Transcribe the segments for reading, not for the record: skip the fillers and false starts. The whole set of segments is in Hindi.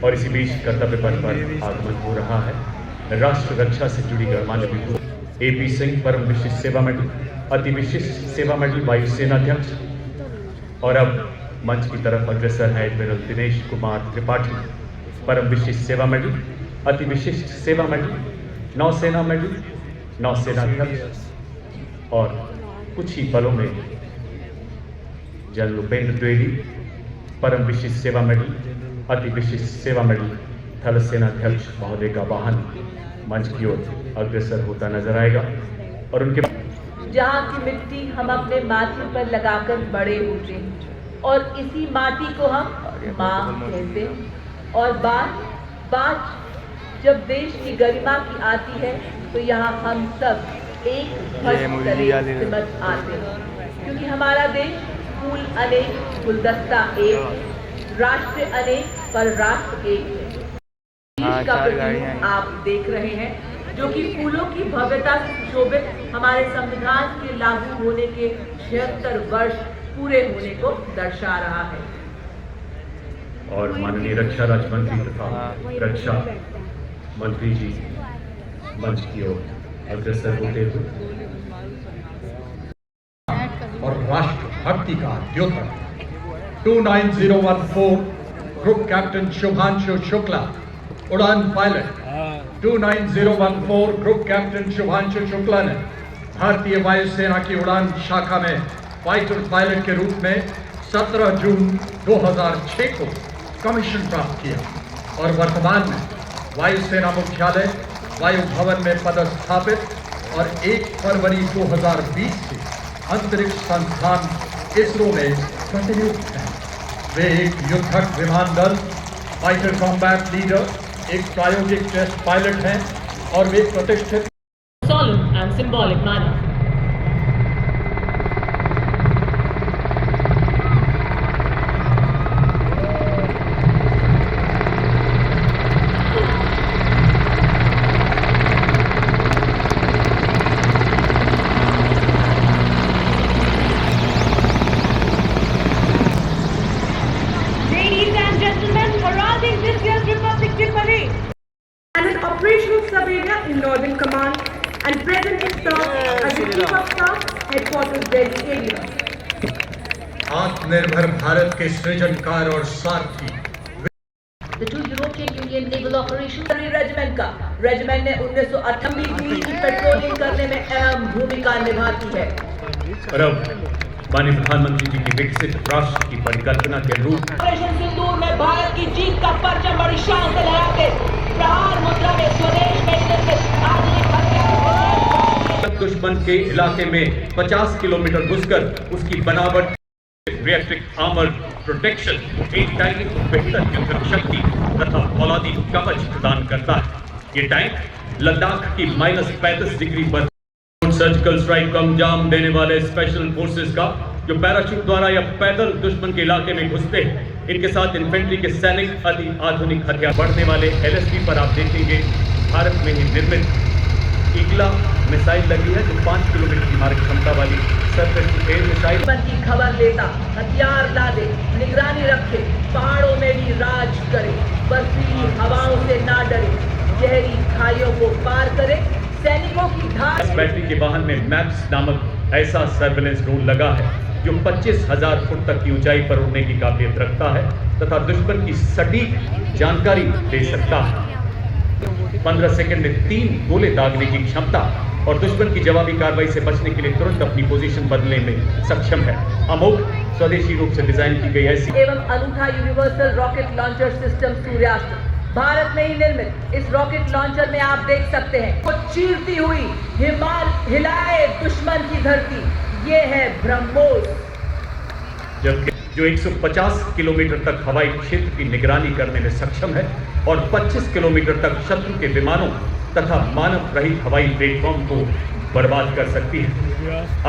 और इसी बीच कर्तव्य पथ पर आगमन हो रहा है राष्ट्र रक्षा से जुड़ी गणमान्य विभूति AP सिंह परम विशिष्ट सेवा मेडल, अति विशिष्ट सेवा मेडल वायुसेना अध्यक्ष। और अब मंच की तरफ अग्रसर है एडमिरल दिनेश कुमार त्रिपाठी, परम विशिष्ट सेवा मेडल, अति विशिष्ट सेवा मेडल, नौसेना मेडल, नौसेना अध्यक्ष। और कुछ ही पलों में जनरल उपेंद्र द्विवेदी, परम विशिष्ट सेवा मेडल, अति विशिष्ट सेवा मेडल, थल सेना अध्यक्ष महोदय का वाहन मंच की ओर अग्रसर होता नजर आएगा। और उनके जहाँ की मिट्टी हम अपने माथे पर लगाकर बड़े होते हैं और इसी माटी को हम माँ कहते हैं। और बात जब देश की गरिमा की आती है तो यहाँ हम सब एक सिमट आते हैं, क्योंकि हमारा देश फूल अनेक गुलदस्ता एक, राष्ट्र अनेक पर राष्ट्र एक है। देश का प्रतीक आप देख रहे हैं, जो कि फूलों की भव्यता से सुशोभित हमारे संविधान के लागू होने के 76 वर्ष पूरे होने को दर्शा रहा है। और माननीय रक्षा राज्य मंत्री तथा रक्षा मंत्री जी मंच की ओर अग्रसर होते हुए और राष्ट्र भक्ति का द्योतक 29014 ग्रुप कैप्टन शुभांशु शुक्ला, उड़ान pilot 29014 group captain Shubhanshu Shukla ने भारतीय वायुसेना की उड़ान शाखा में फाइटर पायलट के रूप में 17 जून 2006 को कमीशन प्राप्त किया और वर्तमान में वायुसेना मुख्यालय वायु भवन में पदस्थापित और 1 फरवरी 2020 से अंतरिक्ष संस्थान इसरो में प्रतिनियुक्त हैं। वे एक युद्धक विमान दल, फाइटर कॉम्बैट लीडर, एक प्रायोगिक टेस्ट पायलट हैं और वे प्रतिष्ठित Solemn and symbolic manner. Ladies and gentlemen, heralding this year's Republic Day Parade and an operational surveyor in Northern Command and presently served as the Chief of Staff, Headquarters Delhi area. आत्मनिर्भर भारत के सृजनकार और सारथी The two European Union naval operations regiment का रेजिमेंट ने 1998 दूरी की पेट्रोलिंग करने में अहम भूमिका निभाती है। और अब माननीय प्रधानमंत्री जी की विकसित राष्ट्र की परिकल्पना के अनुरूप ऑपरेशन सिंदूर में भारत की जीत का परचम बड़ी शान से लहराते प्रहार मुद्रा में स्वदेश में निर्मित आधुनिक हथियार दुश्मन के इलाके में 50 किलोमीटर घुसकर उसकी बनावट रिएक्टिव आर्मर प्रोटेक्शन एक टैंक को बेहतर युद्धक शक्ति तथा औलादी कवच प्रदान करता है। ये टैंक लद्दाख की -35 डिग्री पर सर्जिकल स्ट्राइक को अंजाम देने वाले स्पेशल फोर्सेस का जो पैराशूट द्वारा या पैदल दुश्मन के इलाके में घुसते हैं, इनके साथ इन्फेंट्री के सैनिक अति आधुनिक हथियार बढ़ने वाले LSB पर आप देखेंगे भारत में ही निर्मित ईगला मिसाइल लगी है, जो 5 किलोमीटर की मारक क्षमता वाली सरफेस टू एयर मिसाइल की खबर लेता हथियार लादे, निगरानी रखे, पहाड़ों में भी राज करे, बर्फीली हवाओं से ना डरे, गहरी खाइयों को पार करे, सैनिकों की धार। इस बैटरी के वाहन में मैप्स नामक ऐसा सर्वेलेंस ड्रोन लगा है जो 25,000 फुट तक की ऊंचाई पर उड़ने की काबिलियत रखता है तथा दुश्मन की सटीक जानकारी दे सकता है। 15 सेकंड में 3 गोले दागने की क्षमता और दुश्मन की जवाबी कार्रवाई से बचने के लिए तुरंत अपनी पोजीशन बदलने में सक्षम है। अमोघ स्वदेशी रूप से डिजाइन की गई ऐसी एवं अनूठा universal rocket launcher system Suryastra Bharat में ही निर्मित इस रॉकेट लॉन्चर में आप देख सकते हैं वो चीरती हुई हिलाए दुश्मन की धरती, ये है ब्रह्मोस, जबकि जो 150 किलोमीटर तक हवाई क्षेत्र की निगरानी करने में सक्षम है और 25 किलोमीटर तक शत्रु के विमानों तथा मानव रहित हवाई प्लेटफॉर्म को बर्बाद कर सकती है।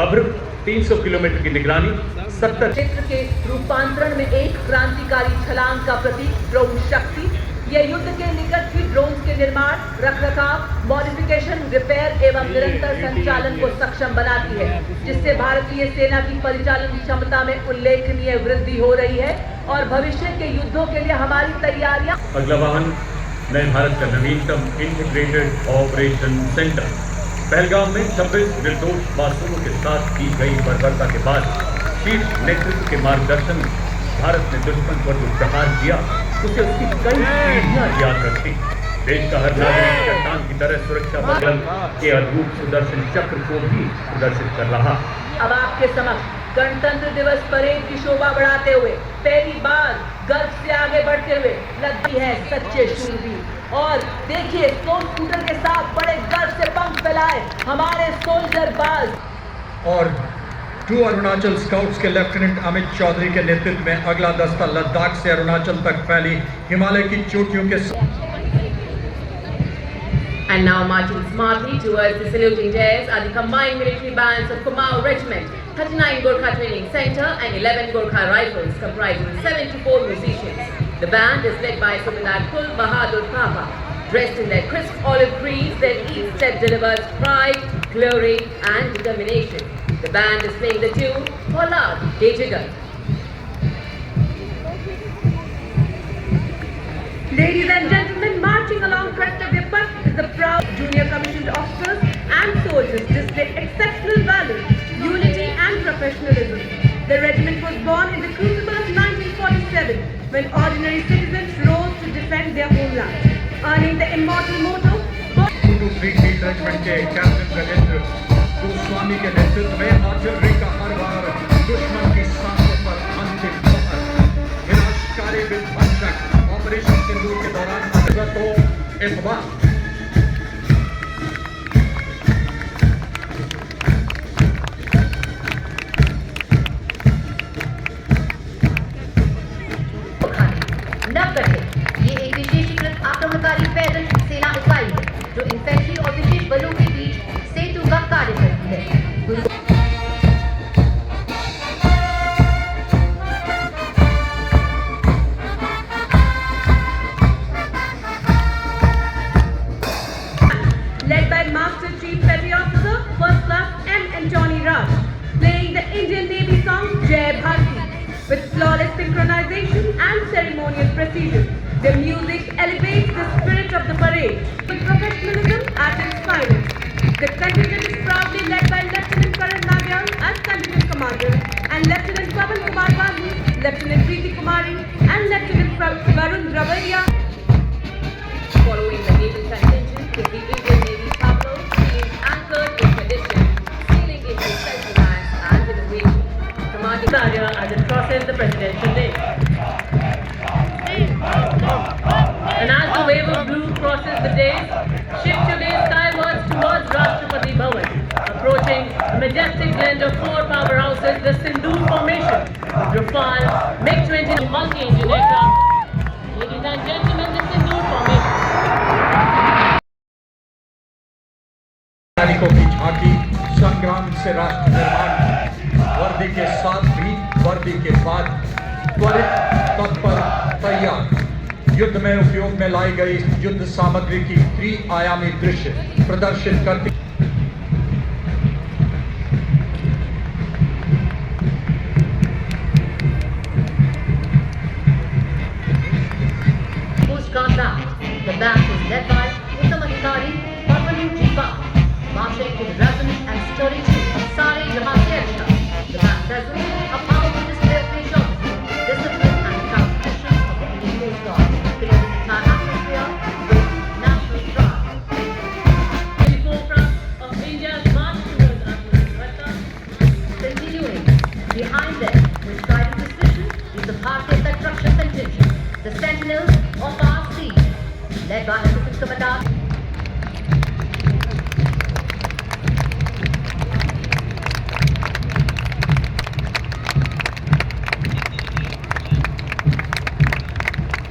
अब्र 300 किलोमीटर की निगरानी 70 क्षेत्र के रूपांतरण में एक क्रांतिकारी छलांग का प्रतीक ड्रोन शक्ति यह युद्ध के निकट भी ड्रोन के निर्माण, रखरखाव, मॉडिफिकेशन, रिपेयर एवं निरंतर संचालन को सक्षम बनाती है, जिससे भारतीय सेना की परिचालन क्षमता में उल्लेखनीय वृद्धि हो रही है और भविष्य के युद्धों के लिए हमारी तैयारियां। अगला वाहन नए भारत का नवीनतम इंटीग्रेटेड ऑपरेशन सेंटर। पहलगाम में 26 निर्दोष मासूमों के साथ की गई बर्बरता के बाद शीर्ष नेतृत्व के मार्गदर्शन में भारत ने दुश्मन पर जो प्रहार किया उसे उसकी कई पीढ़ियां याद रखती। देश का हर नागरिक चट्टान की तरह सुरक्षा बल के अद्भुत सुदर्शन चक्र को भी प्रदर्शित कर रहा। अब आपके समक्ष गणतंत्र दिवस परेड की शोभा बढ़ाते हुए पहली बार गर्व से आगे बढ़ते हुए लगती है सच्चे शूरवीर। और देखिए स्टोन स्कूटर के साथ बड़े गर्व से पंख फैलाए हमारे सोल्जर बाज। और 2 अरुणाचल स्काउट्स के लेफ्टिनेंट अमित चौधरी के नेतृत्व में अगला दस्ता लद्दाख से अरुणाचल तक फैली हिमालय की चोटियों के And now marching smartly towards the saluting dais are the combined military bands of Kumaon Regiment, 39 Gorkha Training Center and 11 Gorkha Rifles comprising 74 musicians. The band is led by Subedar Kul Bahadur Thapa. Dressed in their crisp olive greens, their each step delivers pride, glory and determination. The band is playing the tune Pollard Dejigar. Ladies and gentlemen, marching along Kartavya Path is the proud junior commissioned officers and soldiers display exceptional valor, unity and professionalism. The regiment was born in the crucible of 1947 when ordinary citizens rose to defend their homeland, earning the immortal motto. 223 Fleet Regiment के कैप्टन गजेंद्र गोस्वामी के नेतृत्व में आर्टिलरी का हर बार दुश्मन की सांसों पर अंतिम मोहर। विनाशकारी विध्वंसक ऑपरेशन सिंदूर के दौरान इकबाल नवगठित ये एक विशेषीकृत आक्रमणकारी पैदल सेना इकाई है जो इन्फेंट्री और विशेष बलों के बीच सेतु का कार्य करती है। Led by Master Chief Petty Officer First Class M. Antony Raj, playing the Indian Navy song Jai Bharti with flawless synchronization and ceremonial precision. The music elevates the spirit of the parade with professionalism at its finest. The contingent is proudly led by Lieutenant Karan Nagyal as contingent commander and Lieutenant Pavan Kumar Gandhi, Lieutenant Preeti Kumari and Lieutenant Varun Dravariya. Following the naval contingent is the Indian Navy tableau, is anchored in tradition, sailing into self-reliance and innovation. Commanding Arya as it crosses the presidential day. And as the wave of blue crosses the days, shift your gaze skywards towards Rashtrapati Bhavan, approaching a majestic blend of 4 powerhouses, the Sindoor formation, Rafale, MiG-20 multi-engine aircraft. Ladies and gentlemen, the Sindoor formation. सैनिकों की झांकी संग्राम से राष्ट्र निर्माण, वर्दी के साथ भी वर्दी के बाद त्वरित तत्पर तैयार। युद्ध में उपयोग में लाई गई युद्ध सामग्री की 3 आयामी दृश्य प्रदर्शित करती The band was led by Uttam Adhikari, Papalu Chipa, marching to the resonant and sturdy tune of Sare Jahan Shershah. The band presents a powerful display of patriotism, discipline and the constitutions of the Indian Coast Guard, filling the entire atmosphere with national pride. In the forefront of India's march towards Atmanirbharta. Continuing, behind them, with guiding precision, is the Bharatiya Tat Raksha contingent, the sentinels of our sea, led by Assistant Commandant.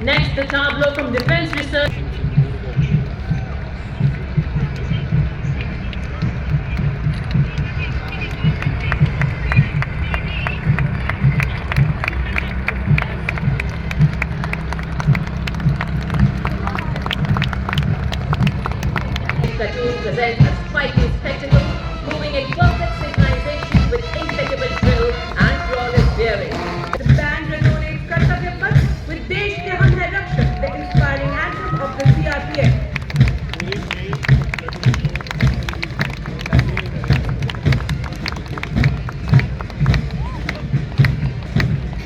Next, the tableau from Defense Research. platoon presents a striking spectacle, moving in perfect synchronization with impeccable drill and flawless bearing. The band resonates Kartavya Path with Desh Ke Hum Hai Rakshak, the inspiring anthem of the CRPF.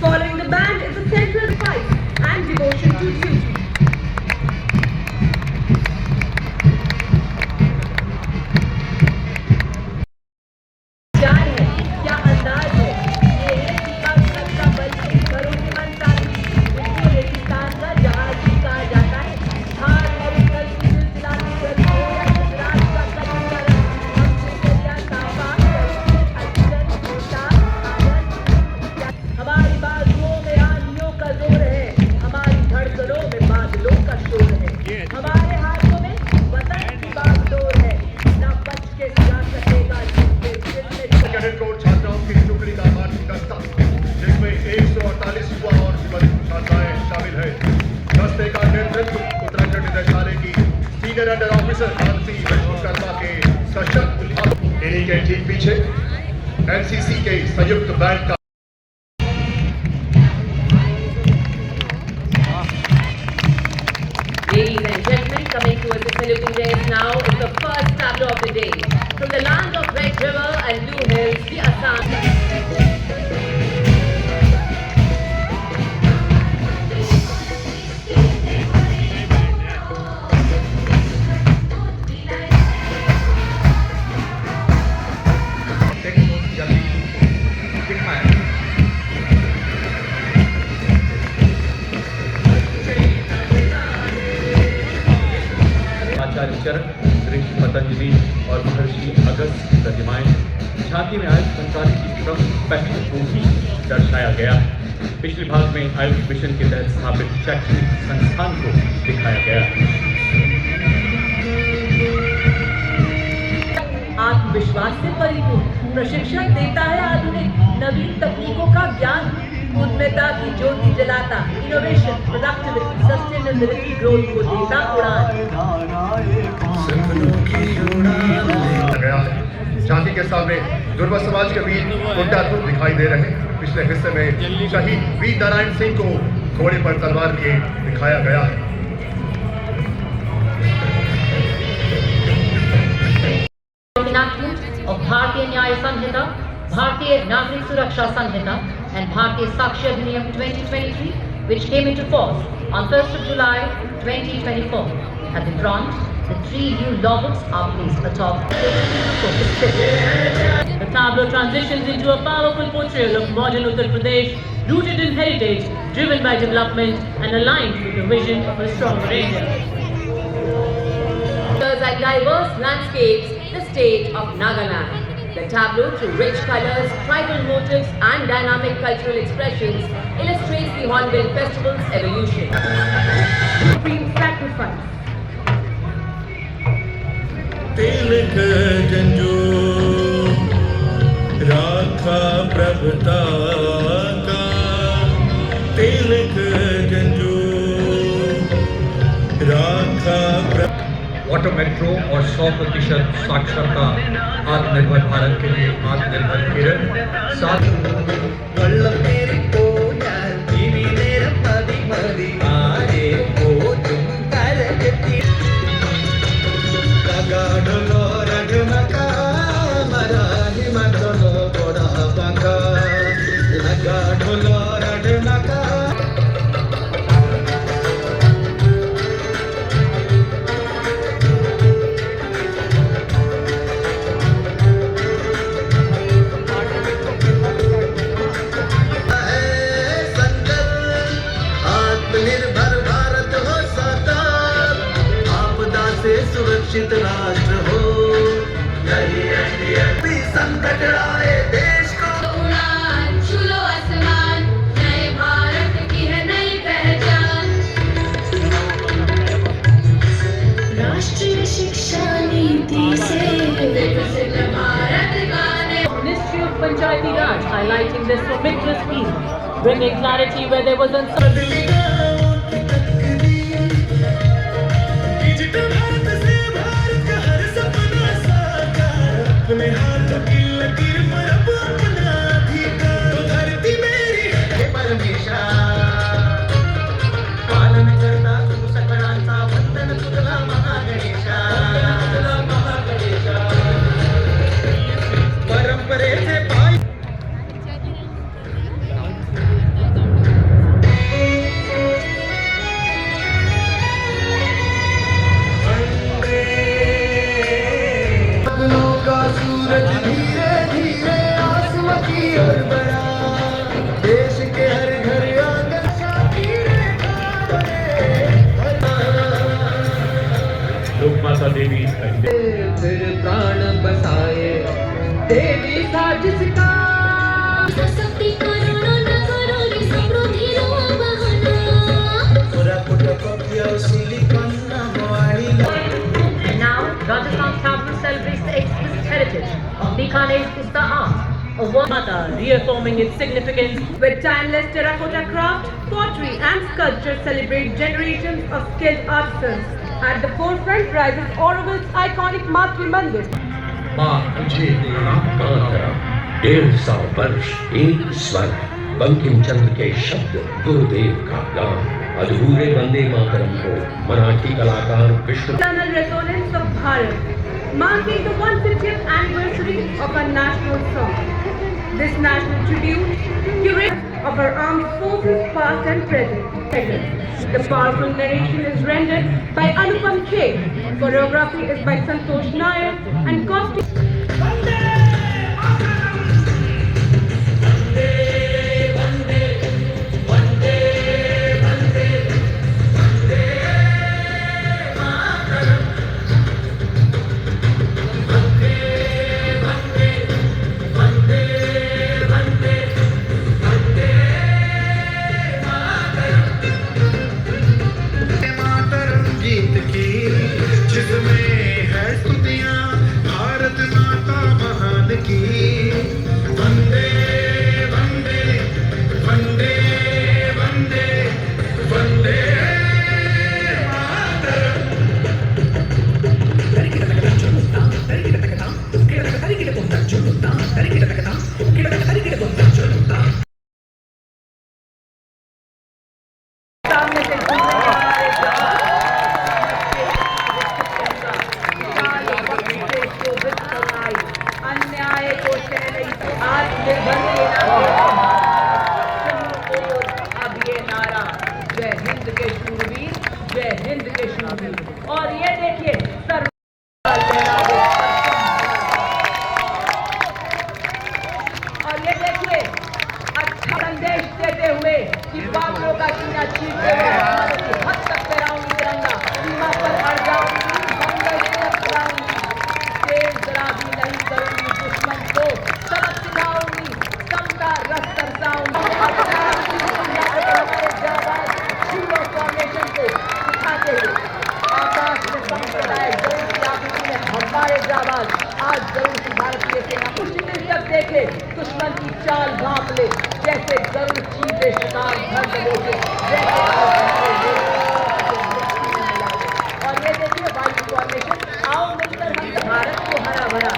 Following the band is a central fight and devotion to duty. क्या है, क्या अंदाज है, ये है दीपक का बल के घरों के मंसारी, इसको रेगिस्तान का जहाज भी कहा जाता है। हार मरुस्थल की सिलसिलाती गर्मी हो या गुजरात का कठिन गरम, हमसे दरिया साफा करके अजगर छोटा आगर। हमारी बाजुओं में आंधियों का जोर है, हमारी धड़कनों में बादलों का शोर है, हमारे हाथों में वतन की बागडोर है, ना बच के जा सकेगा जिसके दिल में कैडेट कोर छात्राओं की टुकड़ी का मार्च दस्ता, जिसमें 148 युवा और युवक छात्राएं शामिल है। दस्ते का नेतृत्व उत्तराखंड निदेशालय की senior under officer Mansi Vishwakarma के सशक्त, इन्हीं के ठीक पीछे एनसीसी के संयुक्त बैंड का Ladies and gentlemen, coming towards the saluting days now is the first tableau of the day. From the land of Red River and Blue Hills, the Assam. आचार्य चरक, ऋषि पतंजलि और महर्षि अगस्त की प्रतिमाएं झांकी में आयुष मंत्रालय की प्रमुख पहल को भी दर्शाया गया है। पिछले भाग में आयुष मिशन के तहत स्थापित शैक्षणिक संस्थान को दिखाया गया है। आत्मविश्वास से परिपूर्ण प्रशिक्षण देता है आधुनिक नवीन तकनीकों का ज्ञान, उन्नतता की ज्योति जलाता, इनोवेशन, प्रोडक्टिविटी, सस्टेनेबिलिटी, ग्रोथ को देता उड़ान। गया है। झांकी के सामने दुर्गा समाज के वीर गुंडाधुर दिखाई दे रहे हैं। पिछले हिस्से में शहीद वीर नारायण सिंह को घोड़े पर तलवार लिए दिखाया गया है। Of Bharatiya Nyaya Samhita, Bharatiya Nagrik Suraksha Samhita and Bharatiya Sakshi Adhiniyam 2023, which came into force on 1st of July 2024. At the front, the 3 new logos are placed atop The tableau transitions into a powerful portrayal of modern Uttar Pradesh, rooted in heritage, driven by development and aligned with the vision of a stronger India. And diverse landscapes, the state of Nagaland. The tableau, through rich colors, tribal motifs and dynamic cultural expressions, illustrates the Hornbill Festival's evolution. Supreme sacrifice. तिलक जंजो राखा प्रभुता का, तिलक जंजो राखा ऑटो मेट्रो और 100% साक्षरता आत्मनिर्भर भारत के लिए आत्मनिर्भर किरण सुरक्षित राष्ट्र हो, भी संकट आए देश को। उड़ान छूलो आसमान, नए भारत की है नई पहचान। राष्ट्रीय शिक्षा नीति से विकसित भारत गाने। Ministry of Panchayati Raj highlighting this momentous theme, bringing clarity where there was uncertainty. Digital Bharat से भारत का हर मनसा देवी फिर प्राण बसाए देवी था जिसका शक्ति करुणा न करो रे समृद्धि रो बहाना And now, Rajasthan's capital celebrates the exquisite heritage of Bikaner's Usta art, a work Mata, reaffirming its significance. With timeless terracotta craft, pottery and sculpture celebrate generations of skilled artisans. At the forefront rises Auroville's iconic Matri Mandir. माँ तुझे कहाँ करा 150 वर्ष एक स्वर बंकिम चंद्र के शब्द गुरुदेव का गान अधूरे वंदे मातरम को मराठी कलाकार विश्व Eternal resonance of Bharat, marking the 150th anniversary of our national song. This national tribute curates of our armed forces past and present. The powerful narration is rendered by Anupam Kher. Choreography is by Santosh Nair and costume. गीत की जिसमें है स्तुतियां भारत माता महान की वंदे वंदे वंदे वंदे वंदे सामने से अन्याय को आत्मनिर्भर के अब ये नारा जय हिंद के शूरवीर, जय हिंद के शूरवीर। और ये देखिए सर और ये देखिए अच्छा संदेश देते हुए कि बादलों का सीना छीनते हुए हद तक फहराऊंगी तिरंगा, सीमा पर अड़ जाऊंगी, मंगल तिलक कराऊंगी, तेज जरा भी नहीं करूंगी दुश्मन को, सबक सिखाऊंगी, समता रस तरसाऊंगी। हमारे जाबाज शूरों फॉर्मेशन को सिखाते हुए आकाश में संप्रदाय जरूर की आकृति में हमारे जाबाज आज जरूर की भारतीय सेना कुछ दिन तक देखे, दुश्मन की चाल भांप ले, जैसे गरुड़ चीते शिकार घर दबोचे, और ये देखिए वायु फॉर्मेशन, आओ मिलकर हम भारत को हरा भरा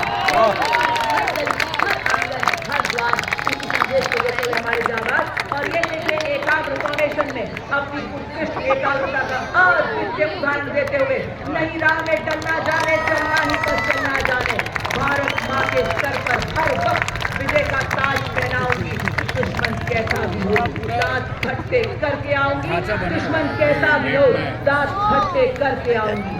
हर द्वार इसी संदेश को देते हुए हमारे जाबाज। और ये देखिए एकाग्र फॉर्मेशन में अपनी उत्कृष्ट एकाग्रता का अद्वितीय उदाहरण देते हुए नई राह में डलना जाने, चलना ही बस चलना जाने, भारत माँ के स्तर पर हर वक्त विजय का ताज पहनाऊंगी, दुश्मन कैसा भी हो दांत खट्टे करके आऊंगी, दुश्मन कैसा भी हो दांत खट्टे करके आऊंगी।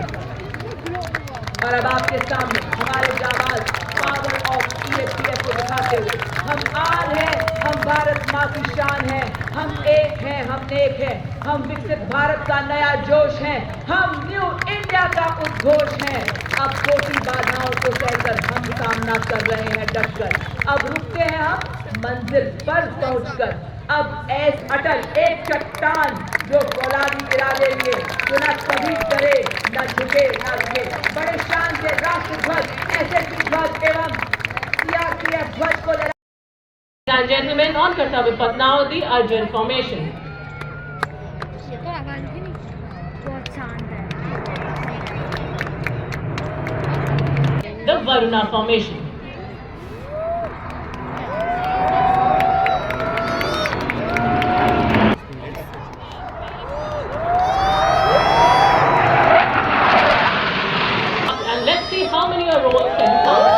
और अब आपके सामने हमारे जाबाज पावर ऑफ सीएपीएफ को दिखाते हुए हम आन हैं, हम भारत माँ की शान है, हम एक हैं, हम नेक हैं, हम विकसित भारत का नया जोश हैं, हम न्यू इंडिया का उद्घोष हैं। अब छोटी बाधाओं को सहकर हम सामना कर रहे हैं डटकर, अब रुकते हैं हम मंजिल पर पहुंचकर। अब ऐस अटल एक चट्टान जो फौलादी इरादे लिए, जो न कभी डरे न झुके न झुके, बड़े शान से राष्ट्र ध्वज, एसएसबी ध्वज एवं सीआरपीएफ ध्वज को लहरा। And gentlemen, on Kartavya Path now the Arjun formation. The Varuna formation. And let's see how many roles can you count.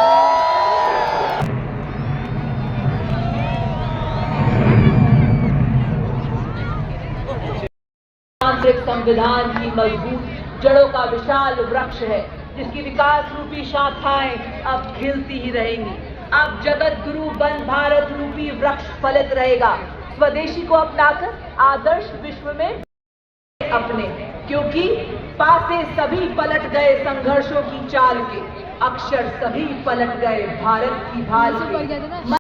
तांत्रिक संविधान की मजबूत जड़ों का विशाल वृक्ष है, जिसकी विकास रूपी शाखाएं अब खिलती ही रहेंगी। अब जगत गुरु बन भारत रूपी वृक्ष फलित रहेगा, स्वदेशी को अपनाकर आदर्श विश्व में अपने, क्योंकि पासे सभी पलट गए संघर्षों की चाल के, अक्षर सभी पलट गए भारत की भाल के।